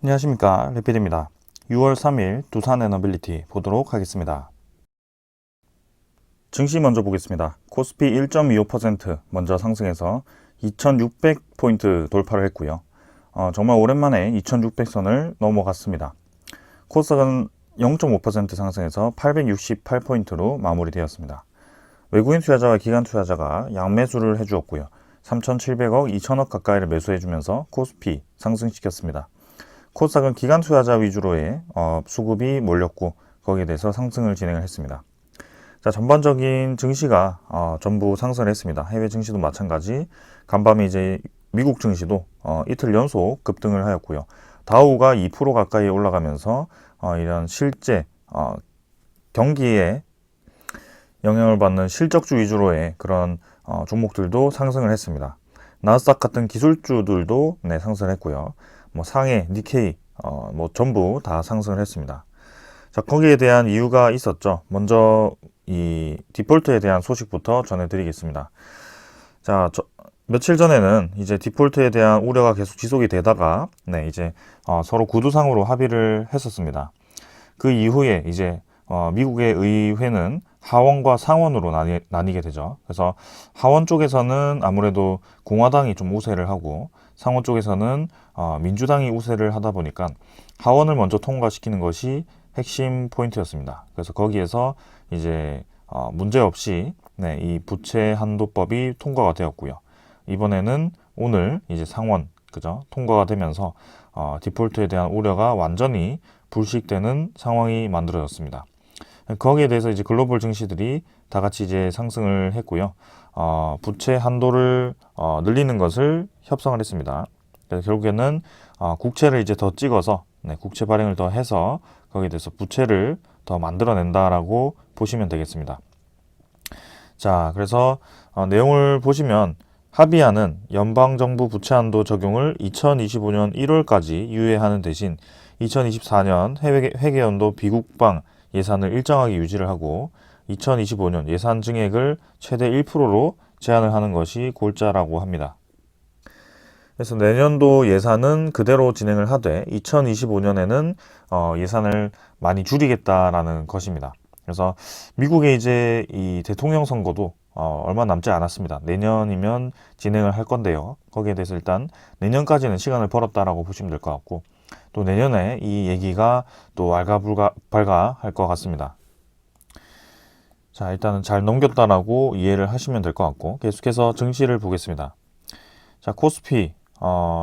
안녕하십니까, 레필입니다. 6월 3일 두산에너빌리티 보도록 하겠습니다. 증시 먼저 보겠습니다. 코스피 1.25% 먼저 상승해서 2600포인트 돌파를 했고요. 정말 오랜만에 2600선을 넘어갔습니다. 코스닥은 0.5% 상승해서 868포인트로 마무리되었습니다. 외국인 투자자와 기관 투자자가 양매수를 해주었고요. 3,700억, 2천억 가까이를 매수해주면서 코스피 상승시켰습니다. 코스닥은 기관 투자자 위주로의 수급이 몰렸고 거기에 대해서 상승을 진행을 했습니다. 자, 전반적인 증시가 전부 상승을 했습니다. 해외 증시도 마찬가지. 간밤에 이제 미국 증시도 이틀 연속 급등을 하였고요. 다우가 2% 가까이 올라가면서 이런 실제 경기에 영향을 받는 실적주 위주로의 그런 종목들도 상승을 했습니다. 나스닥 같은 기술주들도 상승을 했고요. 상해, 니케이 전부 다 상승을 했습니다. 자, 거기에 대한 이유가 있었죠. 먼저 이 디폴트에 대한 소식부터 전해드리겠습니다. 자, 며칠 전에는 이제 디폴트에 대한 우려가 계속 지속이 되다가 이제 서로 구두상으로 합의를 했었습니다. 그 이후에 이제 미국의 의회는 하원과 상원으로 나뉘게 되죠. 그래서 하원 쪽에서는 아무래도 공화당이 좀 우세를 하고 상원 쪽에서는 민주당이 우세를 하다 보니까 하원을 먼저 통과시키는 것이 핵심 포인트였습니다. 그래서 거기에서 이제 문제없이 이 부채 한도법이 통과가 되었고요. 이번에는 오늘 이제 상원 통과가 되면서 디폴트에 대한 우려가 완전히 불식되는 상황이 만들어졌습니다. 거기에 대해서 이제 글로벌 증시들이 다 같이 이제 상승을 했고요. 부채 한도를 늘리는 것을 협상을 했습니다. 그래서 결국에는 국채를 이제 더 찍어서 국채 발행을 더 해서 거기에 대해서 부채를 더 만들어낸다라고 보시면 되겠습니다. 자, 그래서 내용을 보시면 합의안은 연방정부 부채 한도 적용을 2025년 1월까지 유예하는 대신 2024년 회계연도 비국방 예산을 일정하게 유지를 하고 2025년 예산 증액을 최대 1%로 제한을 하는 것이 골자라고 합니다. 그래서 내년도 예산은 그대로 진행을 하되 2025년에는 예산을 많이 줄이겠다라는 것입니다. 그래서 미국의 이제 이 대통령 선거도 얼마 남지 않았습니다. 내년이면 진행을 할 건데요. 거기에 대해서 일단 내년까지는 시간을 벌었다라고 보시면 될 것 같고 또 내년에 이 얘기가 또 알가불가할 것 같습니다. 자, 일단은 잘 넘겼다라고 이해를 하시면 될 것 같고 계속해서 증시를 보겠습니다. 자, 코스피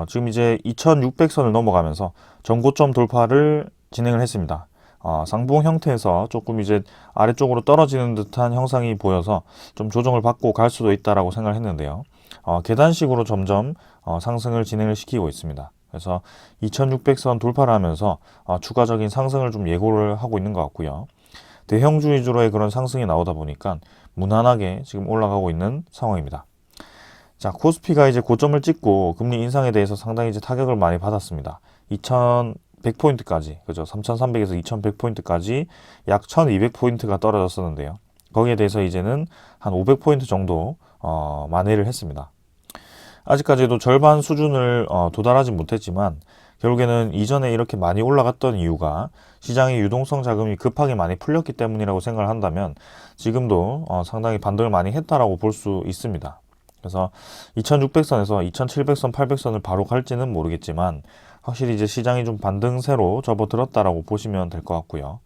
지금 이제 2600선을 넘어가면서 전고점 돌파를 진행을 했습니다. 상봉 형태에서 조금 이제 아래쪽으로 떨어지는 듯한 형상이 보여서 좀 조정을 받고 갈 수도 있다라고 생각을 했는데요. 계단식으로 점점 상승을 진행을 시키고 있습니다. 그래서 2600선 돌파를 하면서 추가적인 상승을 좀 예고를 하고 있는 것 같고요. 대형주 위주로의 그런 상승이 나오다 보니까 무난하게 지금 올라가고 있는 상황입니다. 자, 코스피가 이제 고점을 찍고 금리 인상에 대해서 상당히 이제 타격을 많이 받았습니다. 2100포인트까지, 그죠? 3300에서 2100포인트까지 약 1200포인트가 떨어졌었는데요. 거기에 대해서 이제는 한 500포인트 정도 만회를 했습니다. 아직까지도 절반 수준을 도달하지 못했지만 결국에는 이전에 이렇게 많이 올라갔던 이유가 시장의 유동성 자금이 급하게 많이 풀렸기 때문이라고 생각을 한다면 지금도 상당히 반등을 많이 했다라고 볼 수 있습니다. 그래서 2600선에서 2700선, 800선을 바로 갈지는 모르겠지만 확실히 이제 시장이 좀 반등세로 접어들었다라고 보시면 될 것 같고요.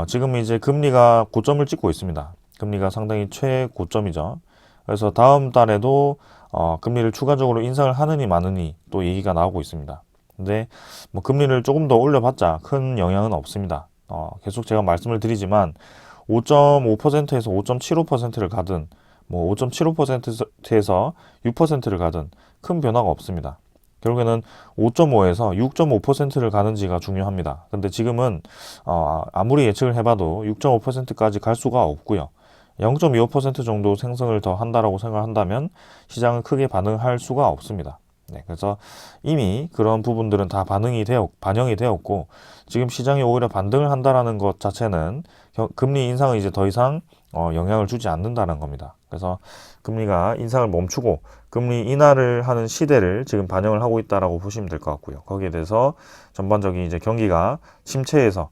지금 이제 금리가 고점을 찍고 있습니다. 금리가 상당히 최고점이죠. 그래서 다음 달에도 금리를 추가적으로 인상을 하느니 마느니 또 얘기가 나오고 있습니다. 근데 금리를 조금 더 올려봤자 큰 영향은 없습니다. 계속 제가 말씀을 드리지만 5.5%에서 5.75%를 가든 5.75%에서 6%를 가든 큰 변화가 없습니다. 결국에는 5.5에서 6.5%를 가는지가 중요합니다. 근데 지금은 아무리 예측을 해봐도 6.5%까지 갈 수가 없고요. 0.25% 정도 생성을 더 한다라고 생각한다면 시장은 크게 반응할 수가 없습니다. 그래서 이미 그런 부분들은 다 반영이 되었고 지금 시장이 오히려 반등을 한다라는 것 자체는 금리 인상은 이제 더 이상 영향을 주지 않는다는 겁니다. 그래서 금리가 인상을 멈추고 금리 인하를 하는 시대를 지금 반영을 하고 있다라고 보시면 될 것 같고요. 거기에 대해서 전반적인 이제 경기가 침체해서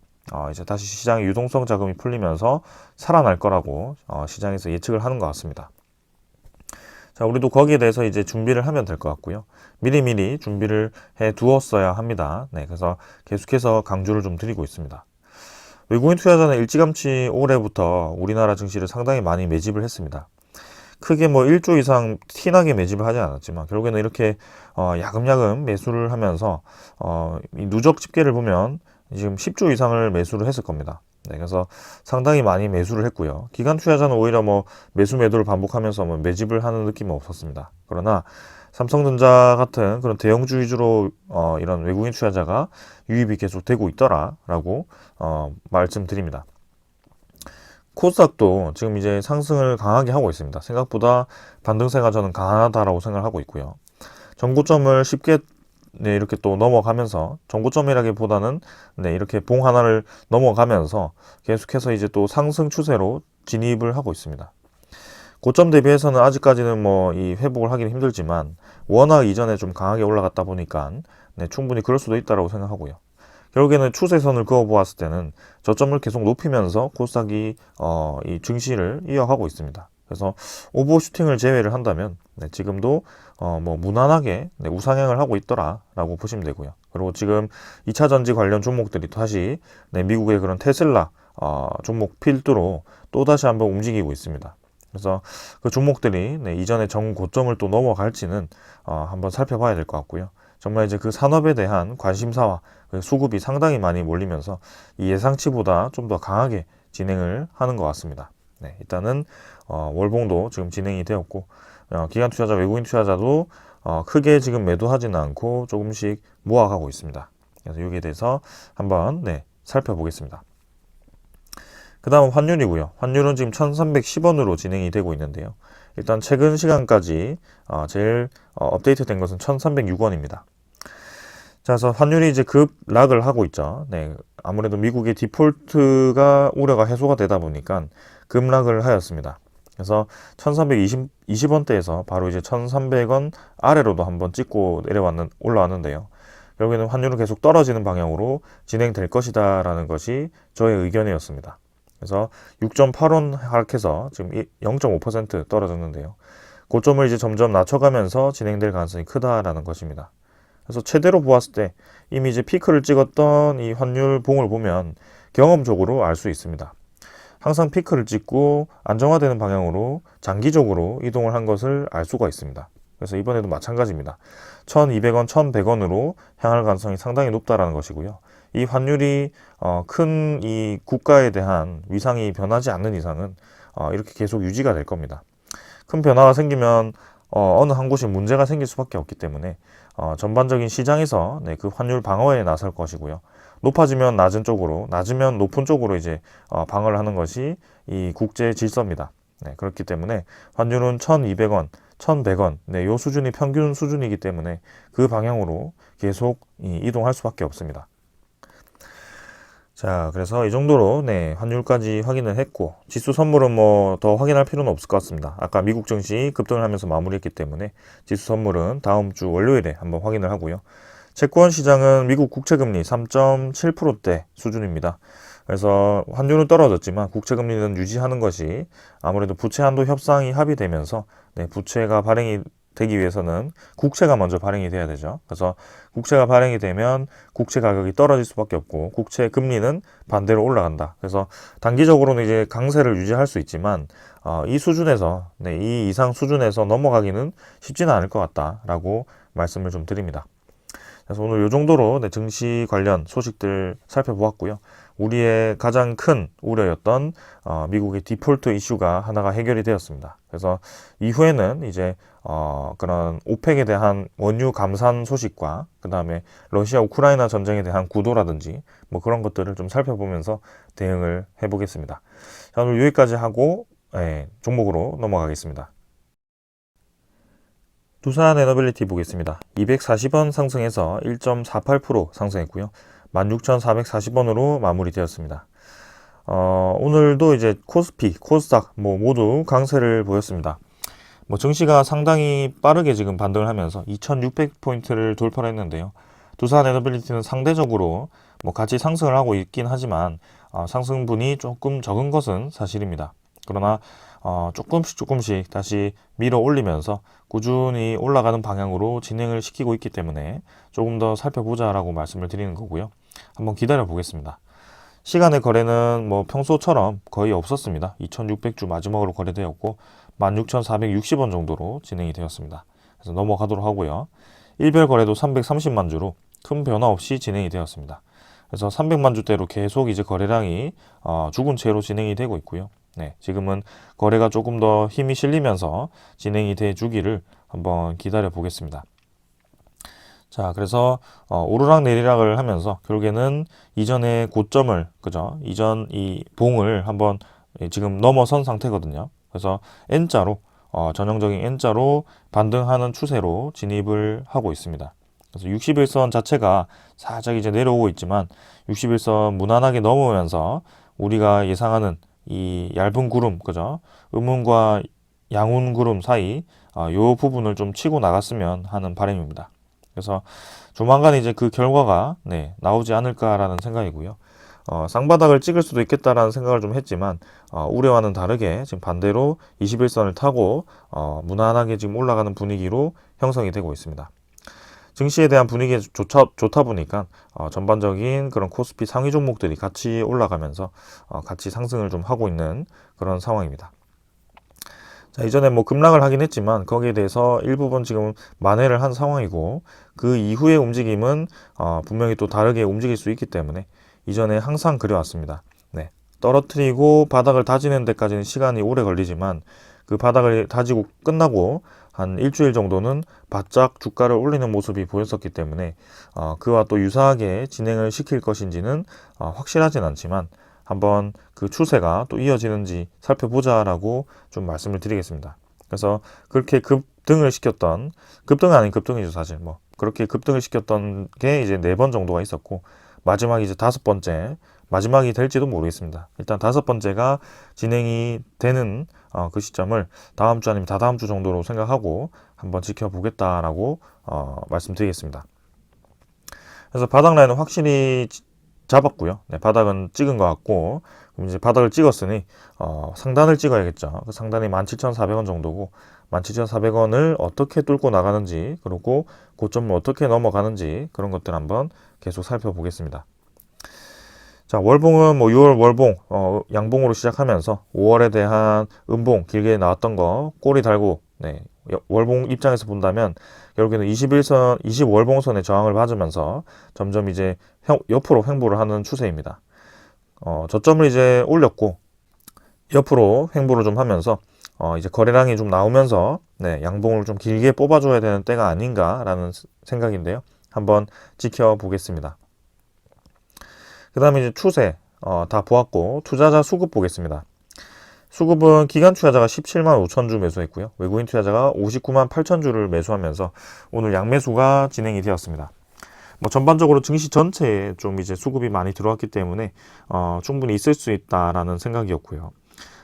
이제 다시 시장의 유동성 자금이 풀리면서 살아날 거라고 시장에서 예측을 하는 것 같습니다. 자, 우리도 거기에 대해서 이제 준비를 하면 될 것 같고요. 미리미리 준비를 해 두었어야 합니다. 네, 그래서 계속해서 강조를 좀 드리고 있습니다. 외국인 투자자는 일찌감치 올해부터 우리나라 증시를 상당히 많이 매집을 했습니다. 크게 뭐 1조 이상 티나게 매집을 하지 않았지만 결국에는 이렇게 야금야금 매수를 하면서 이 누적 집계를 보면 지금 10조 이상을 매수를 했을 겁니다. 네, 그래서 상당히 많이 매수를 했고요. 기관 투자자는 오히려 뭐 매수 매도를 반복하면서 뭐 매집을 하는 느낌은 없었습니다. 그러나 삼성전자 같은 그런 대형주 위주로 이런 외국인 투자자가 유입이 계속 되고 있더라라고 말씀드립니다. 코스닥도 지금 이제 상승을 강하게 하고 있습니다. 생각보다 반등세가 저는 강하다라고 생각을 하고 있고요. 전고점을 쉽게 네, 이렇게 또 넘어가면서 전고점이라기보다는 네, 이렇게 봉 하나를 넘어가면서 계속해서 이제 또 상승 추세로 진입을 하고 있습니다. 고점 대비해서는 아직까지는 뭐 이 회복을 하기는 힘들지만 워낙 이전에 좀 강하게 올라갔다 보니까 네, 충분히 그럴 수도 있다라고 생각하고요. 결국에는 추세선을 그어 보았을 때는 저점을 계속 높이면서 코스닥이 이 증시를 이어가고 있습니다. 그래서 오버슈팅을 제외를 한다면 네, 지금도 뭐 무난하게 네, 우상향을 하고 있더라라고 보시면 되고요. 그리고 지금 2차 전지 관련 종목들이 다시 네, 미국의 그런 테슬라 종목 필두로 또 다시 한번 움직이고 있습니다. 그래서 그 종목들이 네, 이전에 정고점을 또 넘어갈지는 한번 살펴봐야 될 것 같고요. 정말 이제 그 산업에 대한 관심사와 그 수급이 상당히 많이 몰리면서 이 예상치보다 좀 더 강하게 진행을 하는 것 같습니다. 네, 일단은 월봉도 지금 진행이 되었고 기관 투자자, 외국인 투자자도 크게 지금 매도하지는 않고 조금씩 모아가고 있습니다. 그래서 여기에 대해서 한번 네, 살펴보겠습니다. 그 다음 환율이고요. 환율은 지금 1310원으로 진행이 되고 있는데요. 일단 최근 시간까지 제일 업데이트 된 것은 1306원입니다. 자, 그래서 환율이 이제 급락을 하고 있죠. 네, 아무래도 미국의 디폴트가 우려가 해소가 되다 보니까 급락을 하였습니다. 그래서 1320원대에서 바로 이제 1300원 아래로도 한번 찍고 올라왔는데요. 결국에는 환율은 계속 떨어지는 방향으로 진행될 것이다 라는 것이 저의 의견이었습니다. 그래서 6.8원 하락해서 지금 0.5% 떨어졌는데요. 고점을 이제 점점 낮춰가면서 진행될 가능성이 크다라는 것입니다. 그래서 최대로 보았을 때 이미 이제 피크를 찍었던 이 환율 봉을 보면 경험적으로 알 수 있습니다. 항상 피크를 찍고 안정화되는 방향으로 장기적으로 이동을 한 것을 알 수가 있습니다. 그래서 이번에도 마찬가지입니다. 1200원, 1100원으로 향할 가능성이 상당히 높다라는 것이고요. 이 환율이 큰 이 국가에 대한 위상이 변하지 않는 이상은 이렇게 계속 유지가 될 겁니다. 큰 변화가 생기면 어느 한 곳이 문제가 생길 수밖에 없기 때문에 전반적인 시장에서 네, 그 환율 방어에 나설 것이고요. 높아지면 낮은 쪽으로, 낮으면 높은 쪽으로 이제 방어를 하는 것이 이 국제 질서입니다. 네, 그렇기 때문에 환율은 1200원, 1100원, 네, 요 수준이 평균 수준이기 때문에 그 방향으로 계속 이동할 수밖에 없습니다. 자, 그래서 이 정도로 네, 환율까지 확인을 했고 지수 선물은 뭐 더 확인할 필요는 없을 것 같습니다. 아까 미국 증시 급등을 하면서 마무리했기 때문에 지수 선물은 다음 주 월요일에 한번 확인을 하고요. 채권 시장은 미국 국채금리 3.7%대 수준입니다. 그래서 환율은 떨어졌지만 국채금리는 유지하는 것이 아무래도 부채 한도 협상이 합의되면서 네, 부채가 발행이 되기 위해서는 국채가 먼저 발행이 돼야 되죠. 그래서 국채가 발행이 되면 국채 가격이 떨어질 수밖에 없고 국채 금리는 반대로 올라간다. 그래서 단기적으로는 이제 강세를 유지할 수 있지만 이 수준에서 네, 이 이상 수준에서 넘어가기는 쉽지는 않을 것 같다라고 말씀을 좀 드립니다. 그래서 오늘 이 정도로 네, 증시 관련 소식들 살펴보았고요. 우리의 가장 큰 우려였던 미국의 디폴트 이슈가 하나가 해결이 되었습니다. 그래서 이후에는 이제 그런 오펙에 대한 원유 감산 소식과 그 다음에 러시아 우크라이나 전쟁에 대한 구도라든지 뭐 그런 것들을 좀 살펴보면서 대응을 해보겠습니다. 자, 오늘 여기까지 하고 종목으로 넘어가겠습니다. 두산 에너빌리티 보겠습니다. 240원 상승해서 1.48% 상승했고요. 16,440원으로 마무리되었습니다. 오늘도 이제 코스피, 코스닥 모두 강세를 보였습니다. 증시가 상당히 빠르게 지금 반등을 하면서 2600포인트를 돌파를 했는데요. 두산 에너빌리티는 상대적으로 같이 상승을 하고 있긴 하지만 상승분이 조금 적은 것은 사실입니다. 그러나 조금씩 다시 밀어 올리면서 꾸준히 올라가는 방향으로 진행을 시키고 있기 때문에 조금 더 살펴보자라고 말씀을 드리는 거고요. 한번 기다려 보겠습니다. 시간의 거래는 평소처럼 거의 없었습니다. 2600주 마지막으로 거래되었고 16,460원 정도로 진행이 되었습니다. 그래서 넘어가도록 하고요. 일별 거래도 330만 주로 큰 변화 없이 진행이 되었습니다. 그래서 300만 주대로 계속 이제 거래량이 죽은 채로 진행이 되고 있고요. 네, 지금은 거래가 조금 더 힘이 실리면서 진행이 돼 주기를 한번 기다려 보겠습니다. 자, 그래서 오르락 내리락을 하면서 결국에는 이전의 고점을 이전 이 봉을 한번 지금 넘어선 상태거든요. 그래서 N자로 전형적인 N자로 반등하는 추세로 진입을 하고 있습니다. 그래서 61선 자체가 살짝 이제 내려오고 있지만 61선 무난하게 넘으면서 우리가 예상하는 이 얇은 구름, 음운과 양운 구름 사이 요 부분을 좀 치고 나갔으면 하는 바람입니다. 그래서 조만간 이제 그 결과가 나오지 않을까라는 생각이고요. 쌍바닥을 찍을 수도 있겠다라는 생각을 좀 했지만 우려와는 다르게 지금 반대로 21선을 타고 무난하게 지금 올라가는 분위기로 형성이 되고 있습니다. 증시에 대한 분위기가 좋다 보니까 전반적인 그런 코스피 상위 종목들이 같이 올라가면서 같이 상승을 좀 하고 있는 그런 상황입니다. 자, 이전에 급락을 하긴 했지만 거기에 대해서 일부분 지금 만회를 한 상황이고 그 이후의 움직임은 분명히 또 다르게 움직일 수 있기 때문에 이전에 항상 그려왔습니다. 네, 떨어뜨리고 바닥을 다지는 데까지는 시간이 오래 걸리지만 그 바닥을 다지고 끝나고 한 일주일 정도는 바짝 주가를 올리는 모습이 보였었기 때문에 그와 또 유사하게 진행을 시킬 것인지는 확실하진 않지만 한번 그 추세가 또 이어지는지 살펴보자라고 좀 말씀을 드리겠습니다. 그래서 그렇게 급등을 시켰던, 급등은 아닌 급등이죠 사실 그렇게 급등을 시켰던 게 이제 4번 정도가 있었고 마지막이 이제 5번째, 마지막이 될지도 모르겠습니다. 일단 5번째가 진행이 되는 그 시점을 다음 주 아니면 다다음 주 정도로 생각하고 한번 지켜보겠다라고 말씀드리겠습니다. 그래서 바닥 라인은 확실히 잡았고요. 네, 바닥은 찍은 것 같고 그럼 이제 바닥을 찍었으니 상단을 찍어야겠죠. 그 상단이 17,400원 정도고 17,400원을 어떻게 뚫고 나가는지 그리고 고점을 어떻게 넘어가는지 그런 것들 한번 계속 살펴보겠습니다. 자, 월봉은 6월 월봉 양봉으로 시작하면서 5월에 대한 음봉 길게 나왔던 거 꼬리 달고 월봉 입장에서 본다면 결국에는 21선, 20월봉선의 저항을 받으면서 점점 이제 옆으로 횡보를 하는 추세입니다. 저점을 이제 올렸고 옆으로 횡보를 좀 하면서 이제 거래량이 좀 나오면서 양봉을 좀 길게 뽑아줘야 되는 때가 아닌가라는 생각인데요. 한번 지켜보겠습니다. 그 다음에 이제 추세 다 보았고 투자자 수급 보겠습니다. 수급은 기관 투자자가 17만 5천 주 매수했고요. 외국인 투자자가 59만 8천 주를 매수하면서 오늘 양매수가 진행이 되었습니다. 전반적으로 증시 전체에 좀 이제 수급이 많이 들어왔기 때문에 충분히 있을 수 있다라는 생각이었고요.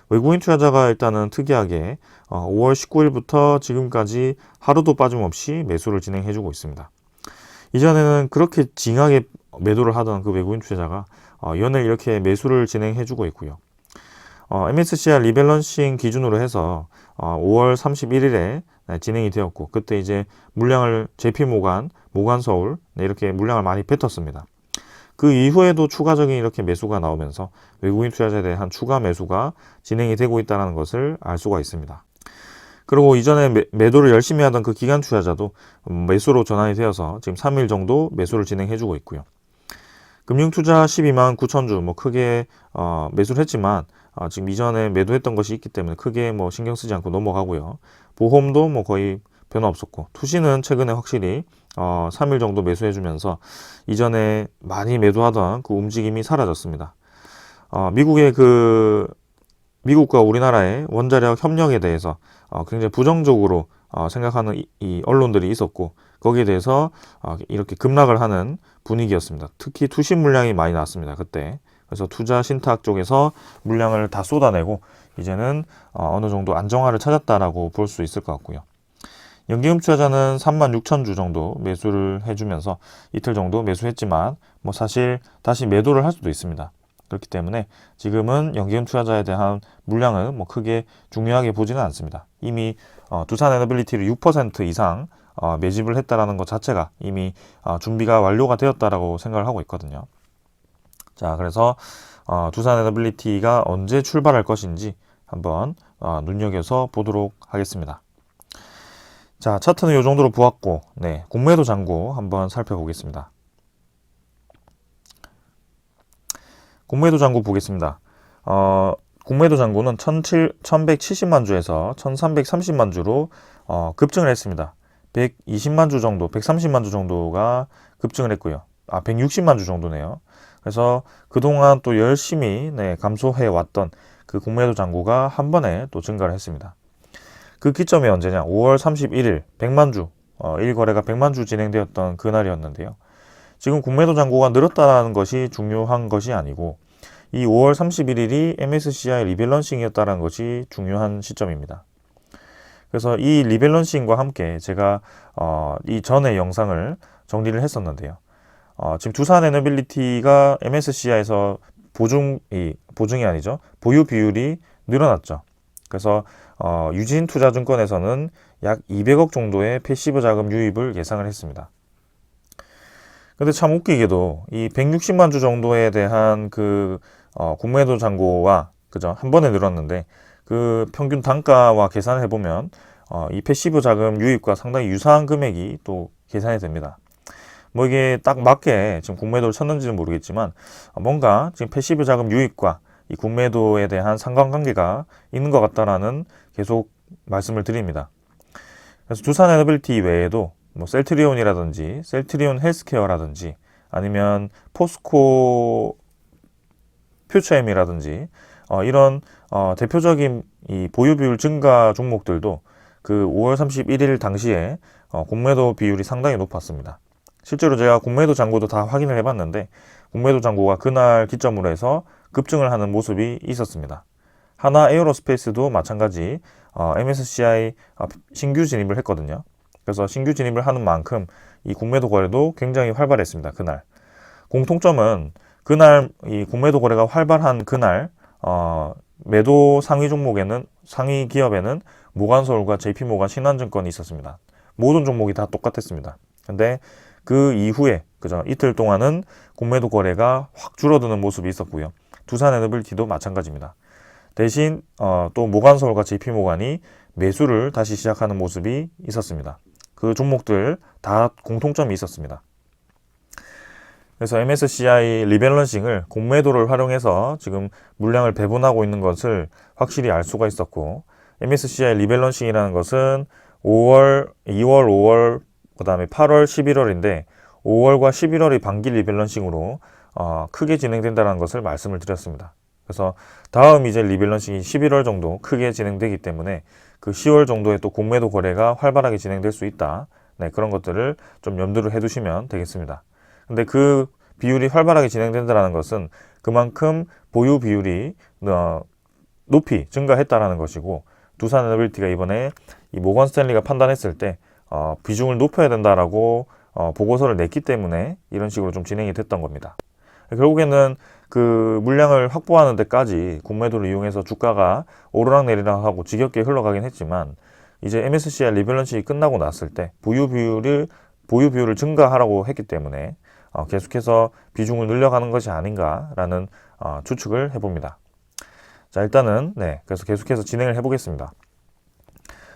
외국인 투자자가 일단은 특이하게 5월 19일부터 지금까지 하루도 빠짐없이 매수를 진행해주고 있습니다. 이전에는 그렇게 징하게 매도를 하던 그 외국인 투자자가 연일 이렇게 매수를 진행해주고 있고요. MSCI 리밸런싱 기준으로 해서 5월 31일에 진행이 되었고 그때 이제 물량을 JP모간, 모간서울 이렇게 물량을 많이 뱉었습니다. 그 이후에도 추가적인 이렇게 매수가 나오면서 외국인 투자자에 대한 추가 매수가 진행이 되고 있다는 것을 알 수가 있습니다. 그리고 이전에 매도를 열심히 하던 그 기관 투자자도 매수로 전환이 되어서 지금 3일 정도 매수를 진행해주고 있고요. 금융투자 12만 9천 주 크게 매수를 했지만 지금 이전에 매도했던 것이 있기 때문에 크게 신경 쓰지 않고 넘어가고요. 보험도 거의 변화 없었고 투시는 최근에 확실히 3일 정도 매수해주면서 이전에 많이 매도하던 그 움직임이 사라졌습니다. 미국과 우리나라의 원자력 협력에 대해서 굉장히 부정적으로 생각하는 이 언론들이 있었고 거기에 대해서 이렇게 급락을 하는 분위기였습니다. 특히 투시 물량이 많이 나왔습니다. 그때 그래서 투자 신탁 쪽에서 물량을 다 쏟아내고 이제는 어느 정도 안정화를 찾았다라고 볼 수 있을 것 같고요. 연기금 투자자는 36,000주 정도 매수를 해주면서 이틀 정도 매수했지만 뭐 사실 다시 매도를 할 수도 있습니다. 그렇기 때문에 지금은 연기금 투자자에 대한 물량은 뭐 크게 중요하게 보지는 않습니다. 이미 두산에너빌리티를 6% 이상 매집을 했다라는 것 자체가 이미 준비가 완료가 되었다라고 생각을 하고 있거든요. 자, 그래서 두산에너빌리티가 언제 출발할 것인지 한번 눈여겨서 보도록 하겠습니다. 자, 차트는 이 정도로 보았고, 네, 공매도 잔고 한번 살펴보겠습니다. 공매도 잔고 보겠습니다. 공매도 잔고는 1170만 주에서 1330만 주로 급증을 했습니다. 120만 주 정도, 130만 주 정도가 급증을 했고요. 160만 주 정도네요. 그래서 그동안 또 열심히 감소해 왔던 그 공매도 잔고가 한 번에 또 증가를 했습니다. 그 기점이 언제냐? 5월 31일 100만 주, 1거래가 100만 주 진행되었던 그날이었는데요. 지금 공매도 잔고가 늘었다는 것이 중요한 것이 아니고 이 5월 31일이 MSCI 리밸런싱이었다는 것이 중요한 시점입니다. 그래서 이 리밸런싱과 함께 제가 이 전에 영상을 정리를 했었는데요. 지금 두산에너빌리티가 MSCI에서 보증이 아니죠. 보유 비율이 늘어났죠. 그래서 유진투자증권에서는 약 200억 정도의 패시브 자금 유입을 예상을 했습니다. 근데 참 웃기게도 이 160만 주 정도에 대한 그 공매도 잔고와 그죠? 한 번에 늘었는데 그 평균 단가와 계산을 해보면 이 패시브 자금 유입과 상당히 유사한 금액이 또 계산이 됩니다. 뭐 이게 딱 맞게 지금 공매도를 쳤는지는 모르겠지만 뭔가 지금 패시브 자금 유입과 이 공매도에 대한 상관관계가 있는 것 같다라는 계속 말씀을 드립니다. 그래서 두산에너빌리티 외에도 뭐 셀트리온이라든지 셀트리온 헬스케어라든지 아니면 포스코 퓨처엠이라든지 이런 대표적인 이 보유 비율 증가 종목들도 그 5월 31일 당시에 공매도 비율이 상당히 높았습니다. 실제로 제가 공매도 잔고도 다 확인을 해봤는데 공매도 잔고가 그날 기점으로 해서 급증을 하는 모습이 있었습니다. 하나 에어로스페이스도 마찬가지 MSCI 신규 진입을 했거든요. 그래서 신규 진입을 하는 만큼 이 공매도 거래도 굉장히 활발했습니다. 그날 공통점은 그날 이 공매도 거래가 활발한 그날 매도 상위 종목에는 상위 기업에는 모간서울과 JP모간 신한증권이 있었습니다. 모든 종목이 다 똑같았습니다. 근데 그 이후에 그죠 이틀 동안은 공매도 거래가 확 줄어드는 모습이 있었고요. 두산에너빌리티도 마찬가지입니다. 대신 또 모간서울과 JP모간이 매수를 다시 시작하는 모습이 있었습니다. 그 종목들 다 공통점이 있었습니다. 그래서 MSCI 리밸런싱을 공매도를 활용해서 지금 물량을 배분하고 있는 것을 확실히 알 수가 있었고 MSCI 리밸런싱이라는 것은 2월, 5월, 그 다음에 8월, 11월인데 5월과 11월이 반기 리밸런싱으로 크게 진행된다는 것을 말씀을 드렸습니다. 그래서 다음 이제 리밸런싱이 11월 정도 크게 진행되기 때문에 그 10월 정도에 또 공매도 거래가 활발하게 진행될 수 있다. 네, 그런 것들을 좀 염두를 해두시면 되겠습니다. 근데 그 비율이 활발하게 진행된다는 것은 그만큼 보유 비율이 높이 증가했다라는 것이고 두산에너빌리티가 이번에 이 모건 스탠리가 판단했을 때 비중을 높여야 된다라고 보고서를 냈기 때문에 이런 식으로 좀 진행이 됐던 겁니다. 결국에는 그 물량을 확보하는 데까지 공매도를 이용해서 주가가 오르락내리락 하고 지겹게 흘러가긴 했지만 이제 MSCI 리밸런싱이 끝나고 났을 때 보유 비율을 증가하라고 했기 때문에 계속해서 비중을 늘려가는 것이 아닌가라는 추측을 해봅니다. 자, 일단은 그래서 계속해서 진행을 해보겠습니다.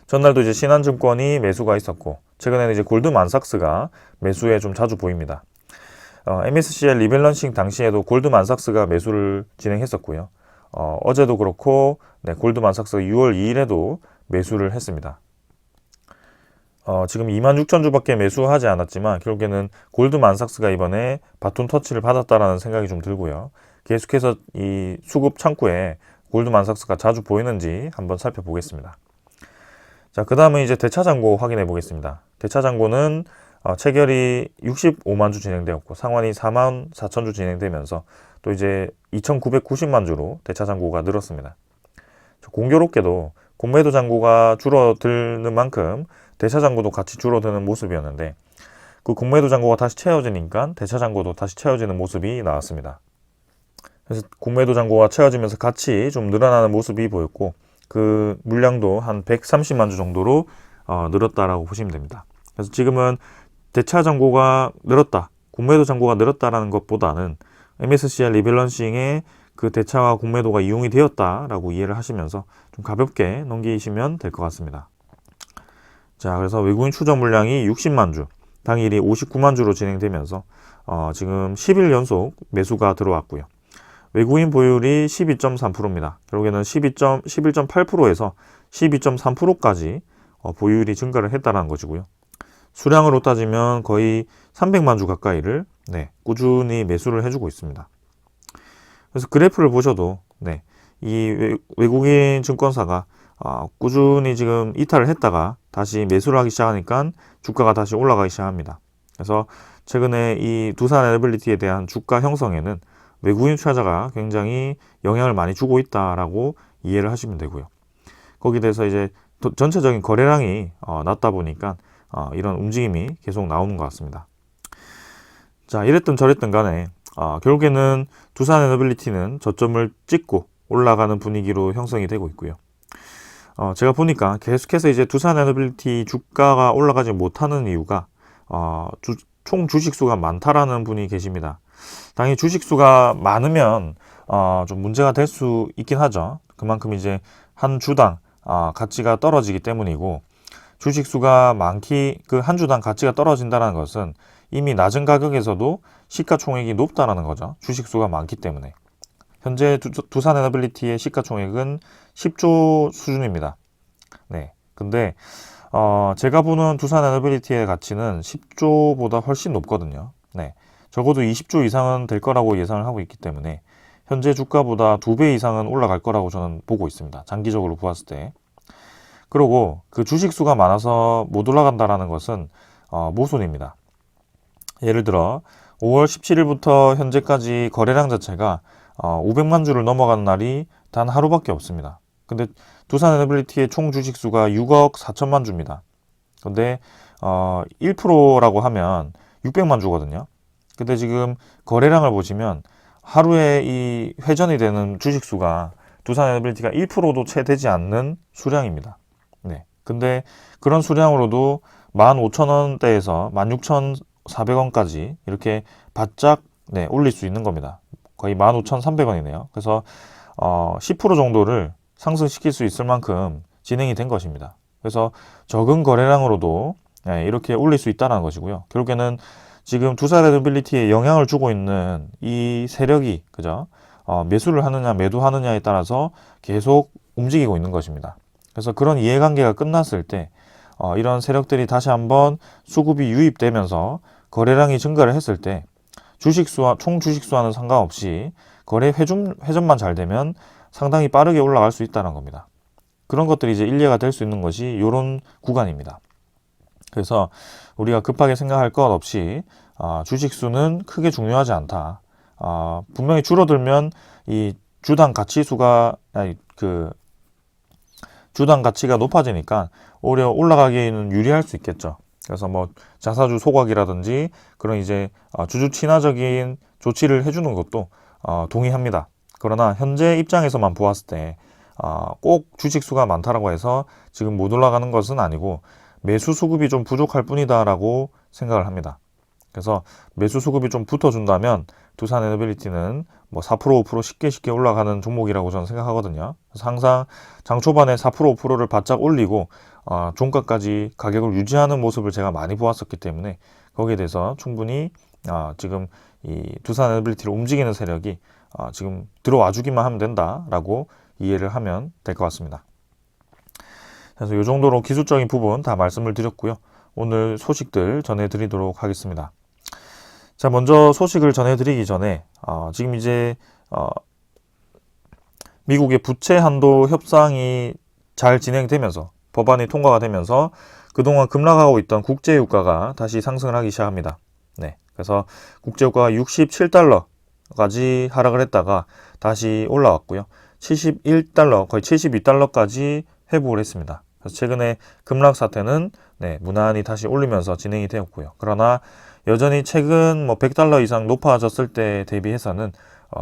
전날도 이제 신한증권이 매수가 있었고 최근에는 이제 골드만삭스가 매수에 좀 자주 보입니다. MSCI 리밸런싱 당시에도 골드만삭스가 매수를 진행했었고요. 어제도 그렇고 골드만삭스가 6월 2일에도 매수를 했습니다. 지금 26,000주밖에 매수하지 않았지만 결국에는 골드만삭스가 이번에 바톤 터치를 받았다라는 생각이 좀 들고요. 계속해서 이 수급 창구에 골드만삭스가 자주 보이는지 한번 살펴보겠습니다. 자, 그 다음은 이제 대차잔고 확인해 보겠습니다. 대차잔고는 체결이 65만 주 진행되었고 상환이 44,000주 진행되면서 또 이제 2,990만 주로 대차 잔고가 늘었습니다. 공교롭게도 공매도 잔고가 줄어드는 만큼 대차 잔고도 같이 줄어드는 모습이었는데, 그 공매도 잔고가 다시 채워지니까 대차 잔고도 다시 채워지는 모습이 나왔습니다. 그래서 공매도 잔고가 채워지면서 같이 좀 늘어나는 모습이 보였고, 그 물량도 한 130만 주 정도로 늘었다라고 보시면 됩니다. 그래서 지금은 대차 잔고가 늘었다, 공매도 잔고가 늘었다라는 것보다는 MSCI 리밸런싱에 그 대차와 공매도가 이용이 되었다라고 이해를 하시면서 좀 가볍게 넘기시면 될 것 같습니다. 자, 그래서 외국인 추적 물량이 60만 주, 당일이 59만 주로 진행되면서 지금 10일 연속 매수가 들어왔고요. 외국인 보유율이 12.3%입니다. 결국에는 11.8%에서 12.3%까지 보유율이 증가를 했다는 것이고요. 수량으로 따지면 거의 300만 주 가까이를 꾸준히 매수를 해주고 있습니다. 그래서 그래프를 보셔도 이 외국인 증권사가 꾸준히 지금 이탈을 했다가 다시 매수를 하기 시작하니까 주가가 다시 올라가기 시작합니다. 그래서 최근에 이 두산 에너빌리티에 대한 주가 형성에는 외국인 투자자가 굉장히 영향을 많이 주고 있다라고 이해를 하시면 되고요. 거기에 대해서 이제 전체적인 거래량이 낮다 보니까 이런 움직임이 계속 나오는 것 같습니다. 자, 이랬든 저랬든 간에 결국에는 두산 에너빌리티는 저점을 찍고 올라가는 분위기로 형성이 되고 있고요. 제가 보니까 계속해서 이제 두산 에너빌리티 주가가 올라가지 못하는 이유가 총 주식수가 많다라는 분이 계십니다. 당연히 주식수가 많으면 좀 문제가 될 수 있긴 하죠. 그만큼 이제 한 주당 가치가 떨어지기 때문이고, 주식수가 그 한 주당 가치가 떨어진다는 것은 이미 낮은 가격에서도 시가총액이 높다는 거죠. 주식수가 많기 때문에. 현재 두산 에너빌리티의 시가총액은 10조 수준입니다. 근데 제가 보는 두산 에너빌리티의 가치는 10조보다 훨씬 높거든요. 적어도 20조 이상은 될 거라고 예상을 하고 있기 때문에 현재 주가보다 2배 이상은 올라갈 거라고 저는 보고 있습니다. 장기적으로 보았을 때. 그리고 그 주식수가 많아서 못 올라간다는 것은 모순입니다. 예를 들어 5월 17일부터 현재까지 거래량 자체가 500만 주를 넘어가는 날이 단 하루밖에 없습니다. 근데 두산 에너빌리티의 총 주식수가 6억 4천만 주입니다. 근데 1%라고 하면 600만 주거든요. 근데 지금 거래량을 보시면 하루에 이 회전이 되는 주식수가 두산 에너빌리티가 1%도 채 되지 않는 수량입니다. 근데 그런 수량으로도 15,000원대에서 16,400원까지 이렇게 바짝 올릴 수 있는 겁니다. 거의 15,300원이네요. 그래서 10% 정도를 상승시킬 수 있을 만큼 진행이 된 것입니다. 그래서 적은 거래량으로도 이렇게 올릴 수 있다는 것이고요. 결국에는 지금 두산 에너빌리티에 영향을 주고 있는 이 세력이 매수를 하느냐 매도하느냐에 따라서 계속 움직이고 있는 것입니다. 그래서 그런 이해관계가 끝났을 때 이런 세력들이 다시 한번 수급이 유입되면서 거래량이 증가를 했을 때 주식수와 총 주식수와는 상관없이 거래 회전만 잘 되면 상당히 빠르게 올라갈 수 있다는 겁니다. 그런 것들이 이제 일리가 될 수 있는 것이 이런 구간입니다. 그래서 우리가 급하게 생각할 것 없이 주식수는 크게 중요하지 않다. 분명히 줄어들면 이 주당 가치수가 주당 가치가 높아지니까 오히려 올라가기에는 유리할 수 있겠죠. 그래서 뭐 자사주 소각이라든지 그런 이제 주주 친화적인 조치를 해주는 것도 동의합니다. 그러나 현재 입장에서만 보았을 때 꼭 주식수가 많다라고 해서 지금 못 올라가는 것은 아니고 매수 수급이 좀 부족할 뿐이다라고 생각을 합니다. 그래서 매수 수급이 좀 붙어준다면 두산 에너빌리티는 뭐 4% 5% 쉽게 올라가는 종목이라고 저는 생각하거든요. 그래서 항상 장 초반에 4% 5%를 바짝 올리고 종가까지 가격을 유지하는 모습을 제가 많이 보았었기 때문에 거기에 대해서 충분히 지금 이 두산 에너빌리티를 움직이는 세력이 지금 들어와 주기만 하면 된다라고 이해를 하면 될 것 같습니다. 그래서 이 정도로 기술적인 부분 다 말씀을 드렸고요. 오늘 소식들 전해드리도록 하겠습니다. 자, 먼저 소식을 전해드리기 전에 지금 이제 미국의 부채 한도 협상이 잘 진행되면서 법안이 통과가 되면서 그동안 급락하고 있던 국제유가가 다시 상승을 하기 시작합니다. 그래서 국제유가가 67달러 $71까지 하락을 했다가 다시 올라왔고요. $71, 거의 $72까지 회복을 했습니다. 그래서 최근에 급락 사태는 무난히 다시 올리면서 진행이 되었고요. 그러나 여전히 최근 $100 이상 높아졌을 때 대비해서는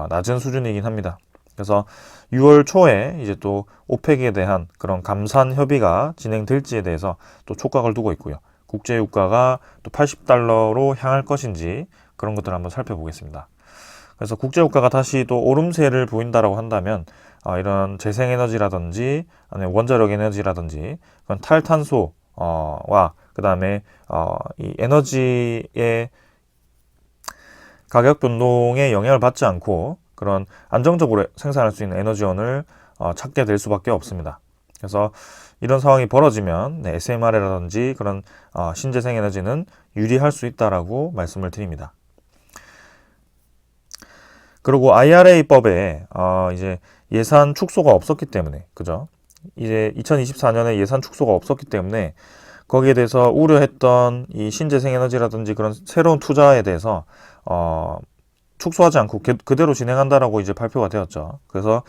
낮은 수준이긴 합니다. 그래서 6월 초에 이제 또 오펙에 대한 그런 감산 협의가 진행될지에 대해서 또 촉각을 두고 있고요. 국제 유가가 또 $80로 향할 것인지 그런 것들을 한번 살펴보겠습니다. 그래서 국제 유가가 다시 또 오름세를 보인다라고 한다면 이런 재생에너지라든지 아니면 원자력 에너지라든지 그런 탈탄소와 그 다음에 이 에너지의 가격 변동에 영향을 받지 않고 그런 안정적으로 생산할 수 있는 에너지원을 찾게 될 수밖에 없습니다. 그래서 이런 상황이 벌어지면 SMR이라든지 그런 신재생 에너지는 유리할 수 있다라고 말씀을 드립니다. 그리고 IRA법에 이제 예산 축소가 없었기 때문에, 그죠? 이제 2024년에 예산 축소가 없었기 때문에 거기에 대해서 우려했던 이 신재생 에너지라든지 그런 새로운 투자에 대해서 축소하지 않고 그대로 진행한다라고 이제 발표가 되었죠. 그래서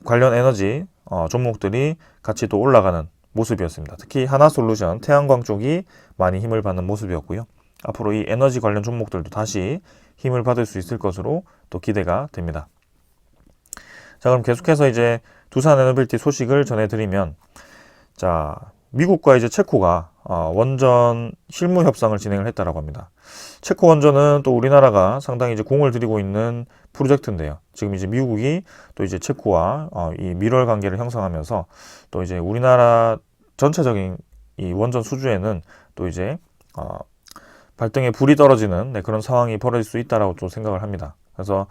관련 에너지 종목들이 같이 또 올라가는 모습이었습니다. 특히 하나솔루션, 태양광 쪽이 많이 힘을 받는 모습이었고요. 앞으로 이 에너지 관련 종목들도 다시 힘을 받을 수 있을 것으로 또 기대가 됩니다. 자, 그럼 계속해서 이제 두산 에너빌리티 소식을 전해드리면, 자, 미국과 이제 체코가 원전 실무 협상을 진행을 했다라고 합니다. 체코 원전은 또 우리나라가 상당히 이제 공을 들이고 있는 프로젝트인데요. 지금 이제 미국이 또 이제 체코와 이 밀월 관계를 형성하면서 또 이제 우리나라 전체적인 이 원전 수주에는 또 이제 발등에 불이 떨어지는 그런 상황이 벌어질 수 있다라고 또 생각을 합니다. 그래서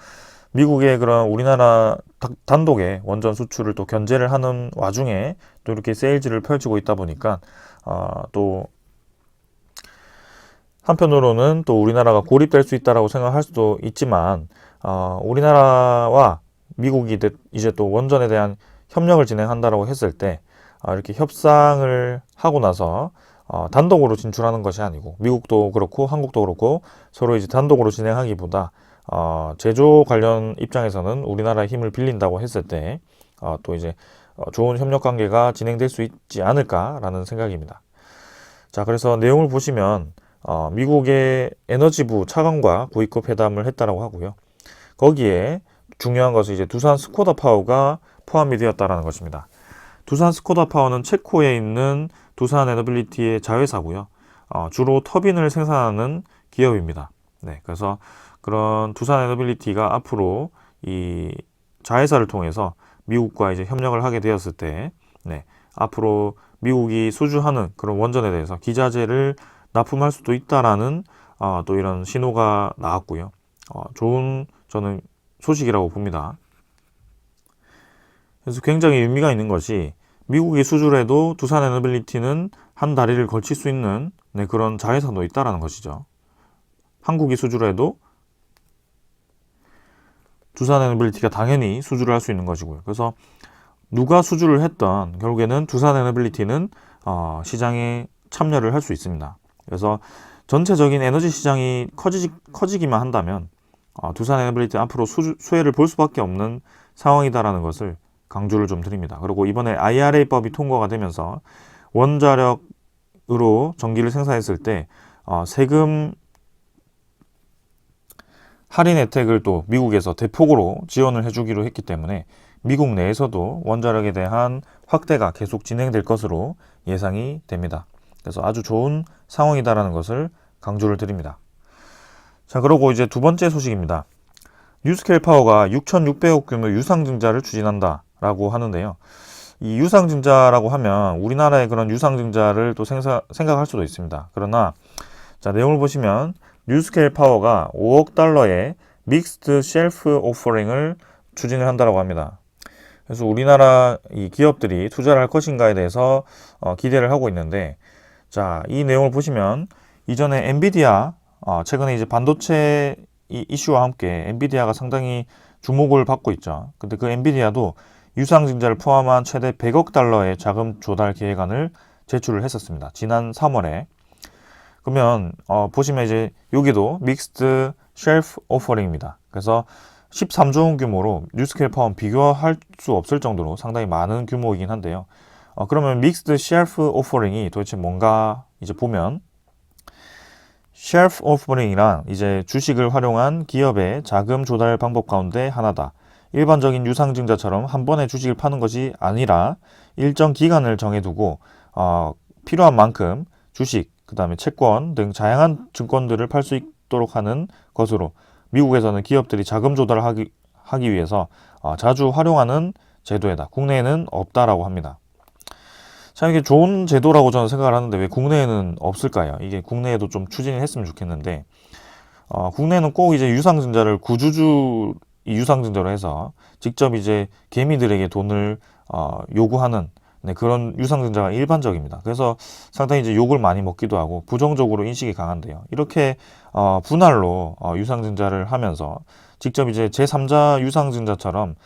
미국의 그런 우리나라 단독의 원전 수출을 또 견제를 하는 와중에 또 이렇게 세일즈를 펼치고 있다 보니까 또 한편으로는 또 우리나라가 고립될 수 있다라고 생각할 수도 있지만 우리나라와 미국이 이제 또 원전에 대한 협력을 진행한다라고 했을 때 이렇게 협상을 하고 나서 단독으로 진출하는 것이 아니고 미국도 그렇고 한국도 그렇고 서로 이제 단독으로 진행하기보다 제조 관련 입장에서는 우리나라의 힘을 빌린다고 했을 때 또 이제 좋은 협력 관계가 진행될 수 있지 않을까라는 생각입니다. 자, 그래서 내용을 보시면 미국의 에너지부 차관과 고위급 회담을 했다라고 하고요. 거기에 중요한 것은 이제 두산 스코다 파워가 포함이 되었다라는 것입니다. 두산 스코다 파워는 체코에 있는 두산 에너빌리티의 자회사고요. 주로 터빈을 생산하는 기업입니다. 네, 그래서 그런 두산 에너빌리티가 앞으로 이 자회사를 통해서 미국과 이제 협력을 하게 되었을 때, 앞으로 미국이 수주하는 그런 원전에 대해서 기자재를 납품할 수도 있다라는 또 이런 신호가 나왔고요. 좋은 저는 소식이라고 봅니다. 그래서 굉장히 의미가 있는 것이 미국이 수주를 해도 두산 에너빌리티는 한 다리를 걸칠 수 있는 그런 자회사도 있다라는 것이죠. 한국이 수주를 해도 두산 에너빌리티가 당연히 수주를 할 수 있는 것이고요. 그래서 누가 수주를 했던 결국에는 두산 에너빌리티는 시장에 참여를 할 수 있습니다. 그래서 전체적인 에너지 시장이 커지기만 한다면 두산 에너빌리티 앞으로 수혜를 볼 수밖에 없는 상황이다라는 것을 강조를 좀 드립니다. 그리고 이번에 IRA법이 통과가 되면서 원자력으로 전기를 생산했을 때 세금 할인 혜택을 또 미국에서 대폭으로 지원을 해주기로 했기 때문에 미국 내에서도 원자력에 대한 확대가 계속 진행될 것으로 예상이 됩니다. 그래서 아주 좋은 상황이다라는 것을 강조를 드립니다. 자, 그리고 이제 두 번째 소식입니다. 뉴스케일 파워가 6,600억 규모 유상증자를 추진한다라고 하는데요. 이 유상증자라고 하면 우리나라의 그런 유상증자를 또 생각할 수도 있습니다. 그러나 자, 내용을 보시면 뉴스케일 파워가 $5억 믹스드 쉘프 오퍼링을 추진을 한다고 합니다. 그래서 우리나라 이 기업들이 투자를 할 것인가에 대해서 기대를 하고 있는데, 자, 이 내용을 보시면 이전에 엔비디아 최근에 이제 반도체 이슈와 함께 엔비디아가 상당히 주목을 받고 있죠. 근데 그 엔비디아도 유상증자를 포함한 최대 $100억 자금 조달 계획안을 제출을 했었습니다. 지난 3월에. 그러면 보시면 이제 여기도 믹스드 쉘프 오퍼링입니다. 그래서 13조 원 규모로 뉴스케일 파워는 비교할 수 없을 정도로 상당히 많은 규모이긴 한데요. 그러면 믹스드 쉘프 오퍼링이 도대체 뭔가 이제 보면, 쉘프 오퍼링이란 이제 주식을 활용한 기업의 자금 조달 방법 가운데 하나다. 일반적인 유상증자처럼 한 번에 주식을 파는 것이 아니라 일정 기간을 정해두고 필요한 만큼 주식, 그 다음에 채권 등 다양한 증권들을 팔 수 있도록 하는 것으로 미국에서는 기업들이 자금 조달을 하기 위해서 자주 활용하는 제도이다. 국내에는 없다라고 합니다. 참 이게 좋은 제도라고 저는 생각을 하는데 왜 국내에는 없을까요? 이게 국내에도 좀 추진을 했으면 좋겠는데, 국내에는 꼭 이제 유상증자를 구주주 유상증자로 해서 직접 이제 개미들에게 돈을 요구하는 그런 유상증자가 일반적입니다. 그래서 상당히 이제 욕을 많이 먹기도 하고 부정적으로 인식이 강한데요. 이렇게 분할로 유상증자를 하면서 직접 이제 제3자 유상증자처럼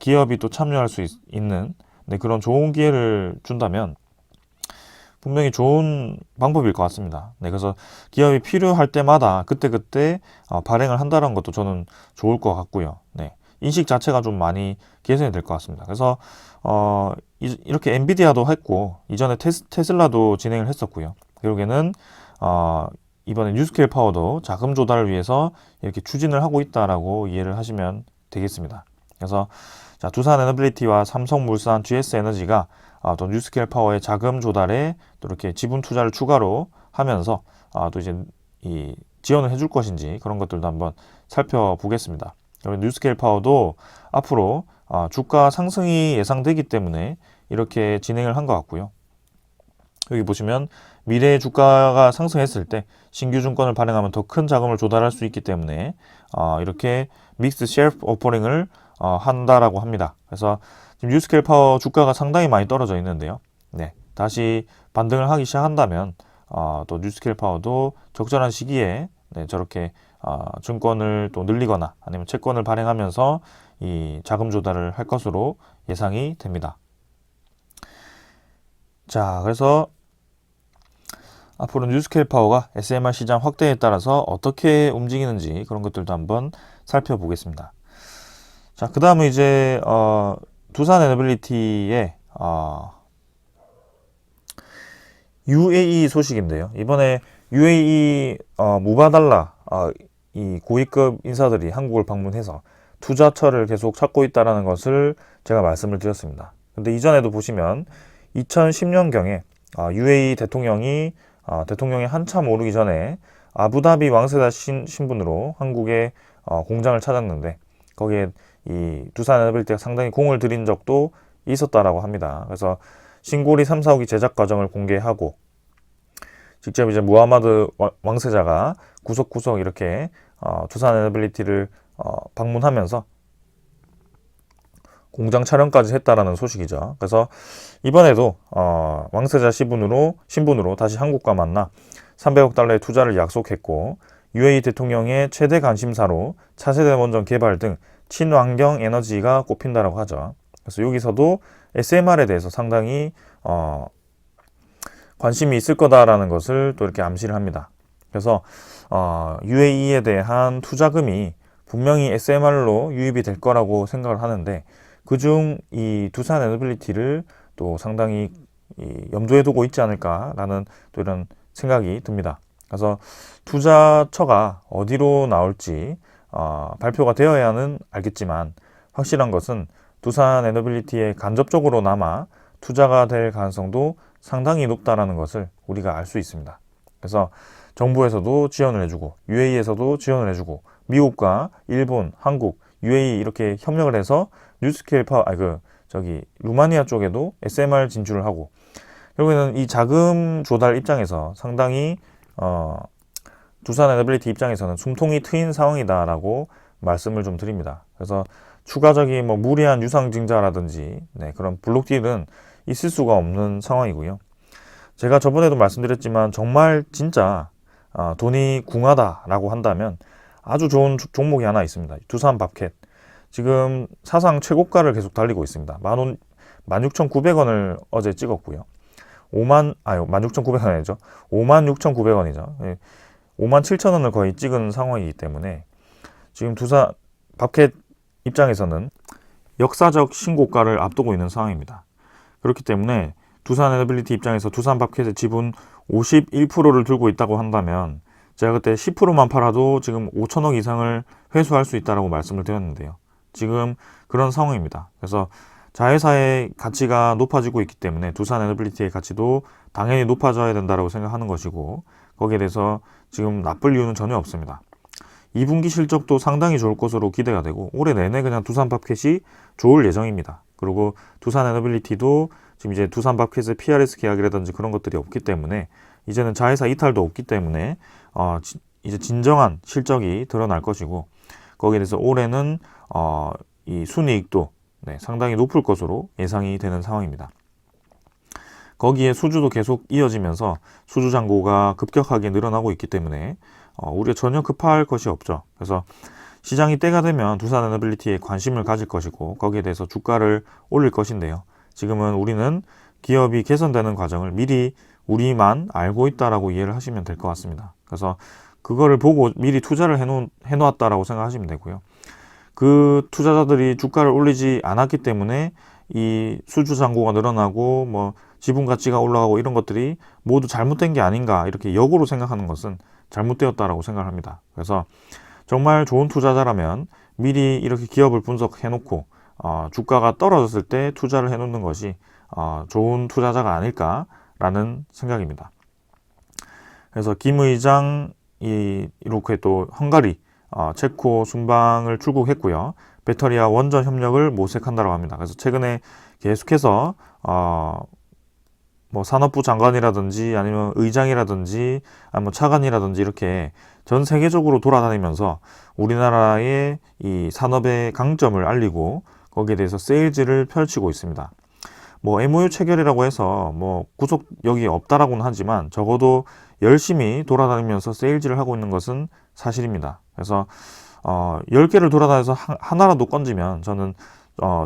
기업이 또 참여할 수 있는 그런 좋은 기회를 준다면 분명히 좋은 방법일 것 같습니다. 그래서 기업이 필요할 때마다 그때그때 발행을 한다는 것도 저는 좋을 것 같고요. 인식 자체가 좀 많이 개선이 될 것 같습니다. 그래서 이렇게 엔비디아도 했고 이전에 테슬라도 진행을 했었고요. 결국에는 이번에 뉴스케일 파워도 자금 조달을 위해서 이렇게 추진을 하고 있다라고 이해를 하시면 되겠습니다. 그래서 자, 두산 에너빌리티와 삼성물산, GS에너지가 또 뉴스케일 파워의 자금 조달에 또 이렇게 지분 투자를 추가로 하면서 또 이제 이 지원을 해줄 것인지 그런 것들도 한번 살펴보겠습니다. 그리고 뉴스케일 파워도 앞으로 주가 상승이 예상되기 때문에 이렇게 진행을 한 것 같고요. 여기 보시면 미래의 주가가 상승했을 때 신규 증권을 발행하면 더 큰 자금을 조달할 수 있기 때문에 이렇게 믹스 쉘프 오퍼링을 한다라고 합니다. 그래서 지금 뉴스케일 파워 주가가 상당히 많이 떨어져 있는데요. 다시 반등을 하기 시작한다면 또 뉴스케일 파워도 적절한 시기에 저렇게 증권을 또 늘리거나 아니면 채권을 발행하면서 이 자금 조달을 할 것으로 예상이 됩니다. 자, 그래서 앞으로 뉴스케일 파워가 SMR 시장 확대에 따라서 어떻게 움직이는지 그런 것들도 한번 살펴보겠습니다. 자, 그 다음은 이제 두산 에너빌리티의 UAE 소식인데요. 이번에 UAE 무바달라 이 고위급 인사들이 한국을 방문해서 투자처를 계속 찾고 있다는 것을 제가 말씀을 드렸습니다. 근데 이전에도 보시면 2010년경에 UAE 대통령이 한참 오르기 전에 아부다비 왕세자 신분으로 한국에 공장을 찾았는데 거기에 이 두산 에너빌리티가 상당히 공을 들인 적도 있었다라고 합니다. 그래서 신고리 3, 4호기 제작 과정을 공개하고 직접 이제 무하마드 왕세자가 구석구석 이렇게 두산 에너빌리티를 방문하면서 공장 촬영까지 했다라는 소식이죠. 그래서 이번에도 왕세자 신분으로 다시 한국과 만나 300억 달러의 투자를 약속했고 UAE 대통령의 최대 관심사로 차세대 원전 개발 등 친환경 에너지가 꼽힌다라고 하죠. 그래서 여기서도 SMR에 대해서 상당히 관심이 있을 거다라는 것을 또 이렇게 암시를 합니다. 그래서 UAE에 대한 투자금이 분명히 SMR로 유입이 될 거라고 생각을 하는데 그중 이 두산 에너빌리티를 또 상당히 염두에 두고 있지 않을까라는 또 이런 생각이 듭니다. 그래서 투자처가 어디로 나올지 발표가 되어야는 알겠지만 확실한 것은 두산 에너빌리티에 간접적으로나마 투자가 될 가능성도 상당히 높다라는 것을 우리가 알 수 있습니다. 그래서 정부에서도 지원을 해주고 UAE에서도 지원을 해주고 미국과 일본, 한국, UAE 이렇게 협력을 해서 뉴스케일 파워 루마니아 쪽에도 SMR 진출을 하고 결국에는 이 자금 조달 입장에서 상당히 두산 에너빌리티 입장에서는 숨통이 트인 상황이다라고 말씀을 좀 드립니다. 그래서 추가적인 무리한 유상증자라든지 그런 블록딜은 있을 수가 없는 상황이고요. 제가 저번에도 말씀드렸지만 정말 진짜 돈이 궁하다라고 한다면 아주 좋은 종목이 하나 있습니다. 두산 밥캣. 지금 사상 최고가를 계속 달리고 있습니다. 16,900원을 어제 찍었고요. 16,900원 아니죠. 56,900원이죠. 57,000원을 거의 찍은 상황이기 때문에 지금 밥캣 입장에서는 역사적 신고가를 앞두고 있는 상황입니다. 그렇기 때문에 두산 에너빌리티 입장에서 두산 밥캣의 지분 51%를 들고 있다고 한다면 제가 그때 10%만 팔아도 지금 5천억 이상을 회수할 수 있다고 말씀을 드렸는데요. 지금 그런 상황입니다. 그래서 자회사의 가치가 높아지고 있기 때문에 두산 에너빌리티의 가치도 당연히 높아져야 된다고 생각하는 것이고, 거기에 대해서 지금 나쁠 이유는 전혀 없습니다. 2분기 실적도 상당히 좋을 것으로 기대가 되고 올해 내내 그냥 두산 밥캣이 좋을 예정입니다. 그리고 두산 에너빌리티도 지금 이제 두산 밥캣의 PRS 계약이라든지 그런 것들이 없기 때문에 이제는 자회사 이탈도 없기 때문에 이제 진정한 실적이 드러날 것이고, 거기에 대해서 올해는 이 순이익도 상당히 높을 것으로 예상이 되는 상황입니다. 거기에 수주도 계속 이어지면서 수주 잔고가 급격하게 늘어나고 있기 때문에 우리가 전혀 급할 것이 없죠. 그래서 시장이 때가 되면 두산 에너빌리티에 관심을 가질 것이고 거기에 대해서 주가를 올릴 것인데요. 지금은 우리는 기업이 개선되는 과정을 미리 우리만 알고 있다라고 이해를 하시면 될 것 같습니다. 그래서 그거를 보고 미리 투자를 해놓았다라고 생각하시면 되고요. 그 투자자들이 주가를 올리지 않았기 때문에 이 수주 잔고가 늘어나고 뭐 지분 가치가 올라가고 이런 것들이 모두 잘못된 게 아닌가, 이렇게 역으로 생각하는 것은 잘못되었다라고 생각합니다. 그래서 정말 좋은 투자자라면 미리 이렇게 기업을 분석해 놓고 주가가 떨어졌을 때 투자를 해 놓는 것이 좋은 투자자가 아닐까라는 생각입니다. 그래서 김 의장이 이렇게 또 헝가리 체코 순방을 출국했고요. 배터리와 원전 협력을 모색한다고 합니다. 그래서 최근에 계속해서 뭐 산업부 장관이라든지 아니면 의장이라든지 아니면 차관이라든지 이렇게 전 세계적으로 돌아다니면서 우리나라의 이 산업의 강점을 알리고 거기에 대해서 세일즈를 펼치고 있습니다. 뭐 MOU 체결이라고 해서 뭐 구속력이 없다라고는 하지만 적어도 열심히 돌아다니면서 세일즈를 하고 있는 것은 사실입니다. 그래서 10개를 돌아다녀서 하나라도 건지면 저는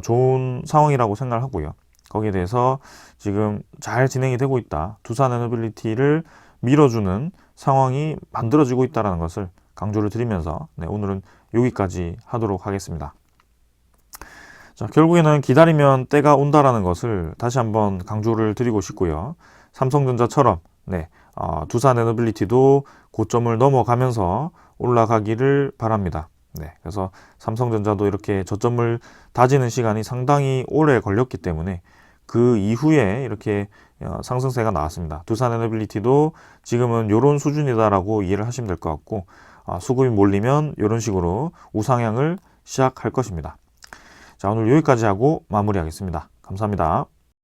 좋은 상황이라고 생각을 하고요. 거기에 대해서 지금 잘 진행이 되고 있다. 두산 에너빌리티를 밀어주는 상황이 만들어지고 있다는 것을 강조를 드리면서 오늘은 여기까지 하도록 하겠습니다. 자, 결국에는 기다리면 때가 온다라는 것을 다시 한번 강조를 드리고 싶고요. 삼성전자처럼 두산 에너빌리티도 고점을 넘어가면서 올라가기를 바랍니다. 그래서 삼성전자도 이렇게 저점을 다지는 시간이 상당히 오래 걸렸기 때문에 그 이후에 이렇게 상승세가 나왔습니다. 두산 에너빌리티도 지금은 이런 수준이다라고 이해를 하시면 될 것 같고, 수급이 몰리면 이런 식으로 우상향을 시작할 것입니다. 자, 오늘 여기까지 하고 마무리하겠습니다. 감사합니다.